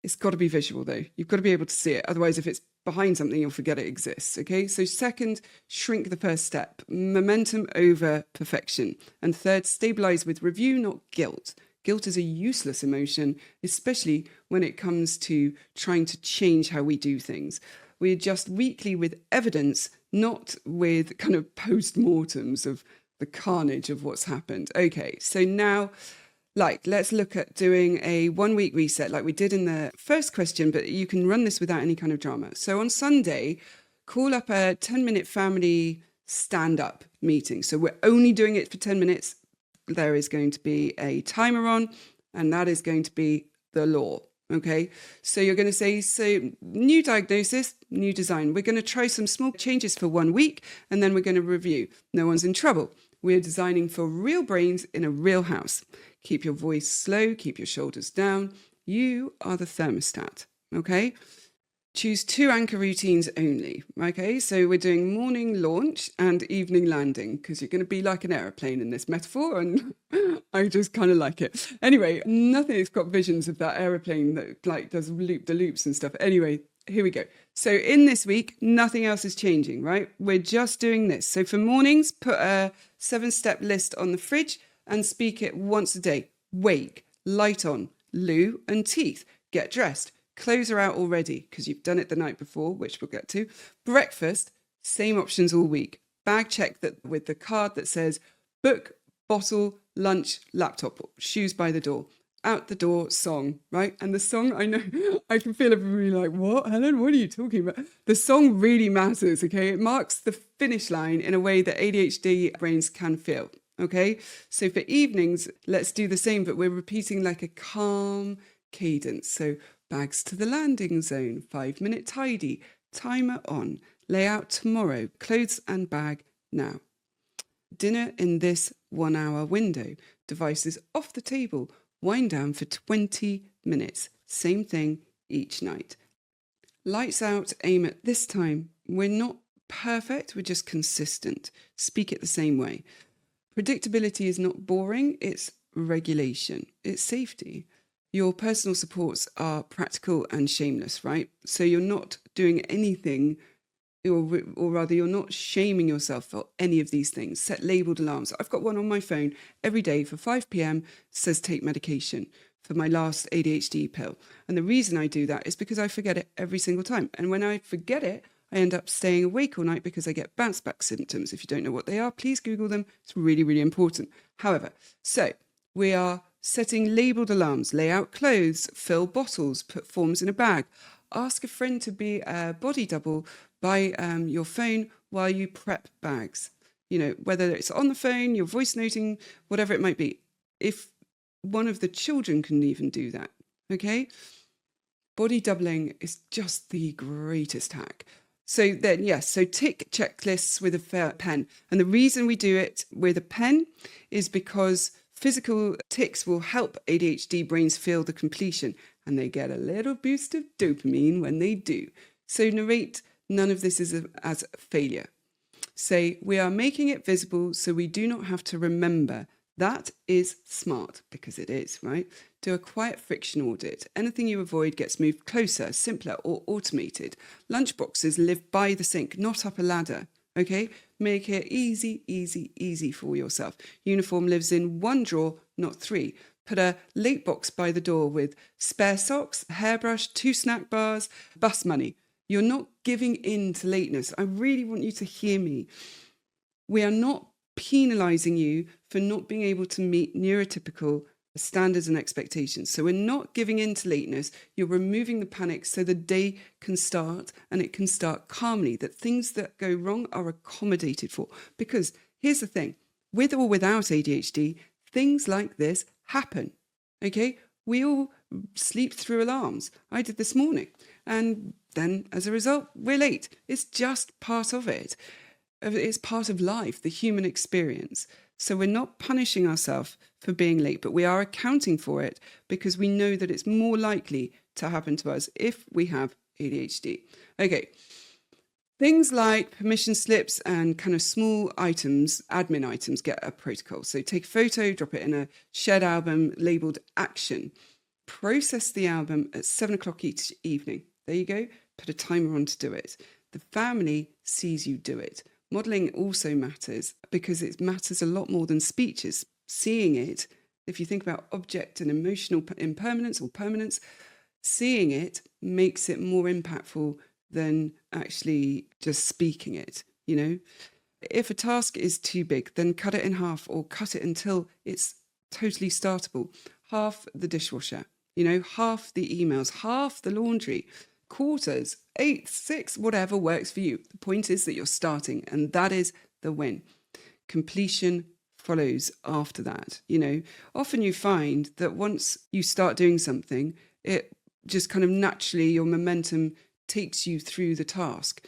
It's got to be visual though. You've got to be able to see it. Otherwise, if it's behind something, you'll forget it exists, okay? So second, shrink the first step, momentum over perfection. And third, stabilize with review, not guilt. Guilt is a useless emotion, especially when it comes to trying to change how we do things. We adjust weekly with evidence, not with kind of post-mortems of the carnage of what's happened. Okay, so now, let's look at doing a 1 week reset like we did in the first question, but you can run this without any kind of drama. So on Sunday, call up a 10-minute family stand-up meeting. So we're only doing it for 10 minutes. There is going to be a timer on, and that is going to be the law. Okay, so you're going to say, so new diagnosis, new design. We're going to try some small changes for 1 week, and then we're going to review. No one's in trouble. We're designing for real brains in a real house. Keep your voice slow, keep your shoulders down. You are the thermostat, okay? Choose 2 anchor routines only, okay? So we're doing morning launch and evening landing because you're going to be like an aeroplane in this metaphor, and I just kind of like it. Anyway, nothing's got visions of that aeroplane that does loop-the-loops and stuff. Anyway, here we go. So in this week, nothing else is changing, right? We're just doing this. So for mornings, put a 7-step list on the fridge and speak it once a day. Wake, light on, loo and teeth, get dressed. Clothes are out already because you've done it the night before, which we'll get to. Breakfast, same options all week. Bag check that with the card that says book, bottle, lunch, laptop, shoes by the door. Out the door song, right? And the song, I know, I can feel everybody like, what, Helen, what are you talking about? The song really matters, okay? It marks the finish line in a way that ADHD brains can feel, okay? So for evenings, let's do the same, but we're repeating like a calm cadence. So bags to the landing zone, 5-minute tidy, timer on, layout tomorrow, clothes and bag now. Dinner in this 1-hour window, devices off the table, wind down for 20 minutes. Same thing each night. Lights out, aim at this time. We're not perfect, we're just consistent. Speak it the same way. Predictability is not boring, it's regulation, it's safety. Your personal supports are practical and shameless, right? So you're not doing anything, or rather you're not shaming yourself for any of these things. Set labelled alarms. I've got one on my phone every day for 5 p.m. says take medication for my last ADHD pill. And the reason I do that is because I forget it every single time. And when I forget it, I end up staying awake all night because I get bounce back symptoms. If you don't know what they are, please Google them. It's really, really important. However, so we are setting labelled alarms, lay out clothes, fill bottles, put forms in a bag. Ask a friend to be a body double by your phone while you prep bags. You know, whether it's on the phone, you're voice noting, whatever it might be. If one of the children can even do that, okay? Body doubling is just the greatest hack. So then, yes, so tick checklists with a pen. And the reason we do it with a pen is because physical ticks will help ADHD brains feel the completion, and they get a little boost of dopamine when they do. So narrate none of this is as a failure. Say, we are making it visible so we do not have to remember. That is smart, because it is, right? Do a quiet friction audit. Anything you avoid gets moved closer, simpler, or automated. Lunchboxes live by the sink, not up a ladder, okay? Make it easy, easy, easy for yourself. Uniform lives in 1 drawer, not 3. Put a late box by the door with spare socks, hairbrush, 2 snack bars, bus money. You're not giving in to lateness. I really want you to hear me. We are not penalising you for not being able to meet neurotypical standards and expectations. So we're not giving in to lateness. You're removing the panic so the day can start, and it can start calmly, that things that go wrong are accommodated for. Because here's the thing, with or without ADHD, things like this happen, okay? We all sleep through alarms. I did this morning. And then as a result, we're late. It's just part of it. It's part of life, the human experience. So we're not punishing ourselves for being late, but we are accounting for it because we know that it's more likely to happen to us if we have ADHD. Okay. Things like permission slips and kind of small items, admin items, get a protocol. So take a photo, drop it in a shared album labelled action. Process the album at 7 o'clock each evening. There you go. Put a timer on to do it. The family sees you do it. Modelling also matters because it matters a lot more than speeches. Seeing it If you think about object and emotional impermanence or permanence, seeing it makes it more impactful than actually just speaking it, you know? If a task is too big, then cut it in half or cut it until it's totally startable. Half the dishwasher, half the emails, half the laundry, quarters, eighths, six, whatever works for you. The point is that you're starting, and that is the win. Completion follows after that. Often you find that once you start doing something, it just kind of naturally, your momentum takes you through the task.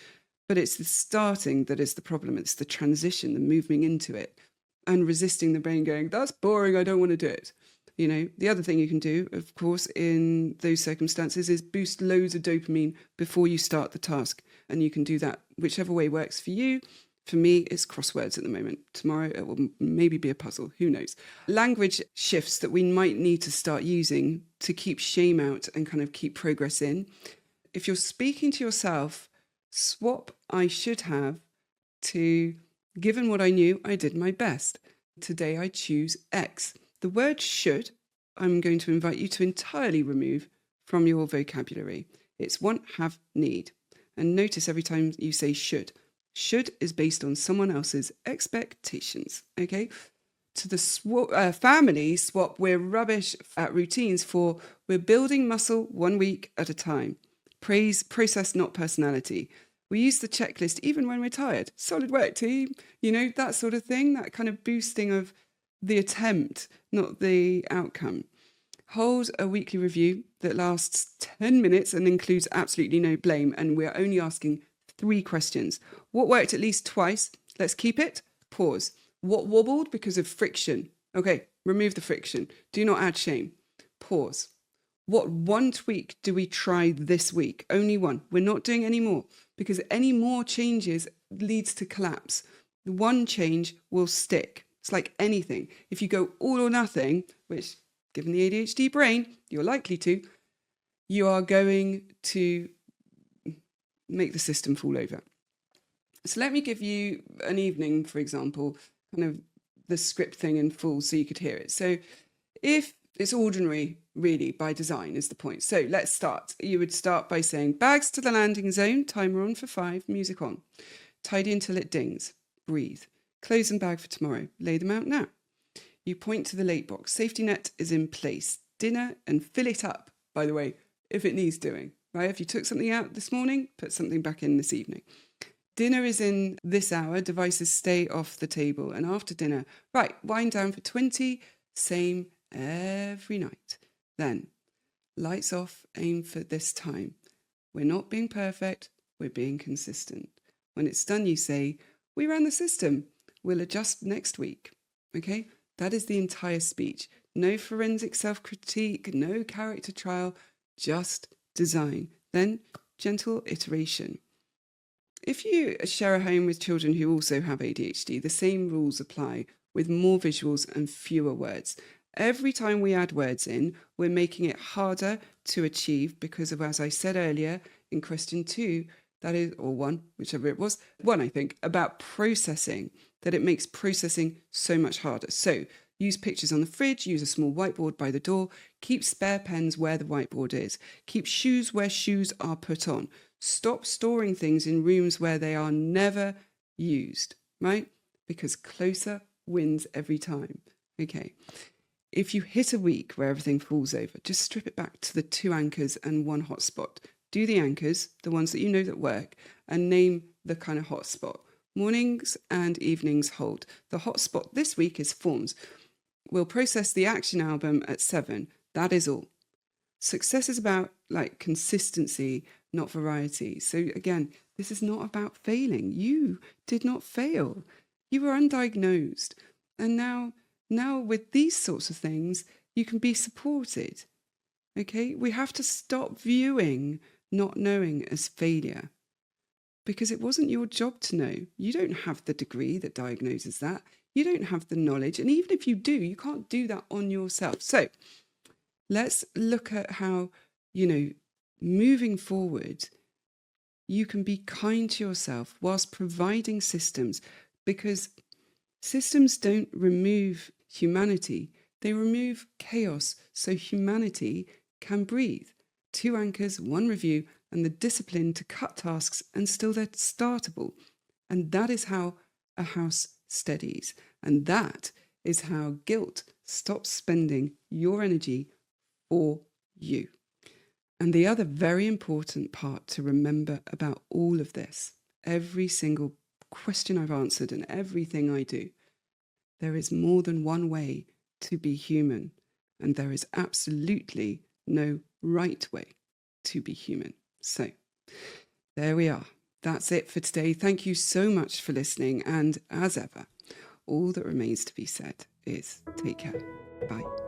But it's the starting that is the problem. It's the transition, the moving into it, and resisting the brain going, that's boring, I don't want to do it. The other thing you can do, of course, in those circumstances is boost loads of dopamine before you start the task. And you can do that whichever way works for you. For me, it's crosswords at the moment. Tomorrow, it will maybe be a puzzle. Who knows? Language shifts that we might need to start using to keep shame out and kind of keep progress in. If you're speaking to yourself, swap I should have to given what I knew, I did my best. Today, I choose X. The word should, I'm going to invite you to entirely remove from your vocabulary. It's want, have, need. And notice every time you say should. Should is based on someone else's expectations, okay? To the family swap, we're rubbish at routines for we're building muscle 1 week at a time. Praise, process, not personality. We use the checklist even when we're tired. Solid work, team. That sort of thing, that kind of boosting of the attempt, not the outcome. Hold a weekly review that lasts 10 minutes and includes absolutely no blame. And we're only asking 3 questions. What worked at least twice? Let's keep it. Pause. What wobbled because of friction? Okay, remove the friction. Do not add shame. Pause. What one tweak do we try this week? Only one. We're not doing any more because any more changes leads to collapse. One change will stick. It's like anything. If you go all or nothing, which given the ADHD brain, you're likely to, you are going to make the system fall over. So let me give you an evening, for example, kind of the script thing in full so you could hear it. So if it's ordinary, really, by design is the point. So let's start. You would start by saying, bags to the landing zone, timer on for 5, music on. Tidy until it dings, breathe. Clothes and bag for tomorrow, lay them out now. You point to the late box. Safety net is in place. Dinner and fill it up, by the way, if it needs doing. Right? If you took something out this morning, put something back in this evening. Dinner is in this hour. Devices stay off the table. And after dinner, right, wind down for 20, same every night. Then, lights off, aim for this time. We're not being perfect, we're being consistent. When it's done, you say, we ran the system. We'll adjust next week. Okay? That is the entire speech. No forensic self-critique, no character trial, just design. Then, gentle iteration. If you share a home with children who also have ADHD, the same rules apply with more visuals and fewer words. Every time we add words in, we're making it harder to achieve because of, as I said earlier in question 2, that is, or 1, whichever it was, 1, I think, about processing, that it makes processing so much harder. So use pictures on the fridge, use a small whiteboard by the door, keep spare pens where the whiteboard is, keep shoes where shoes are put on. Stop storing things in rooms where they are never used, right? Because closer wins every time. Okay. If you hit a week where everything falls over, just strip it back to the 2 anchors and 1 hotspot. Do the anchors, the ones that you know that work, and name the kind of hotspot. Mornings and evenings hold. The hotspot this week is forms. We'll process the action album at 7. That is all. Success is about consistency, not variety. So again, this is not about failing. You did not fail. You were undiagnosed. And now with these sorts of things, you can be supported. Okay? We have to stop viewing not knowing as failure because it wasn't your job to know. You don't have the degree that diagnoses that. You don't have the knowledge. And even if you do, you can't do that on yourself. So let's look at how, moving forward, you can be kind to yourself whilst providing systems, because systems don't remove humanity. They remove chaos so humanity can breathe. 2 anchors, 1 review, and the discipline to cut tasks and still they're startable. And that is how a house steadies. And that is how guilt stops spending your energy for you. And the other very important part to remember about all of this, every single question I've answered and everything I do, there is more than one way to be human. And there is absolutely no right way to be human. So there we are. That's it for today. Thank you so much for listening. And as ever, all that remains to be said is take care. Bye.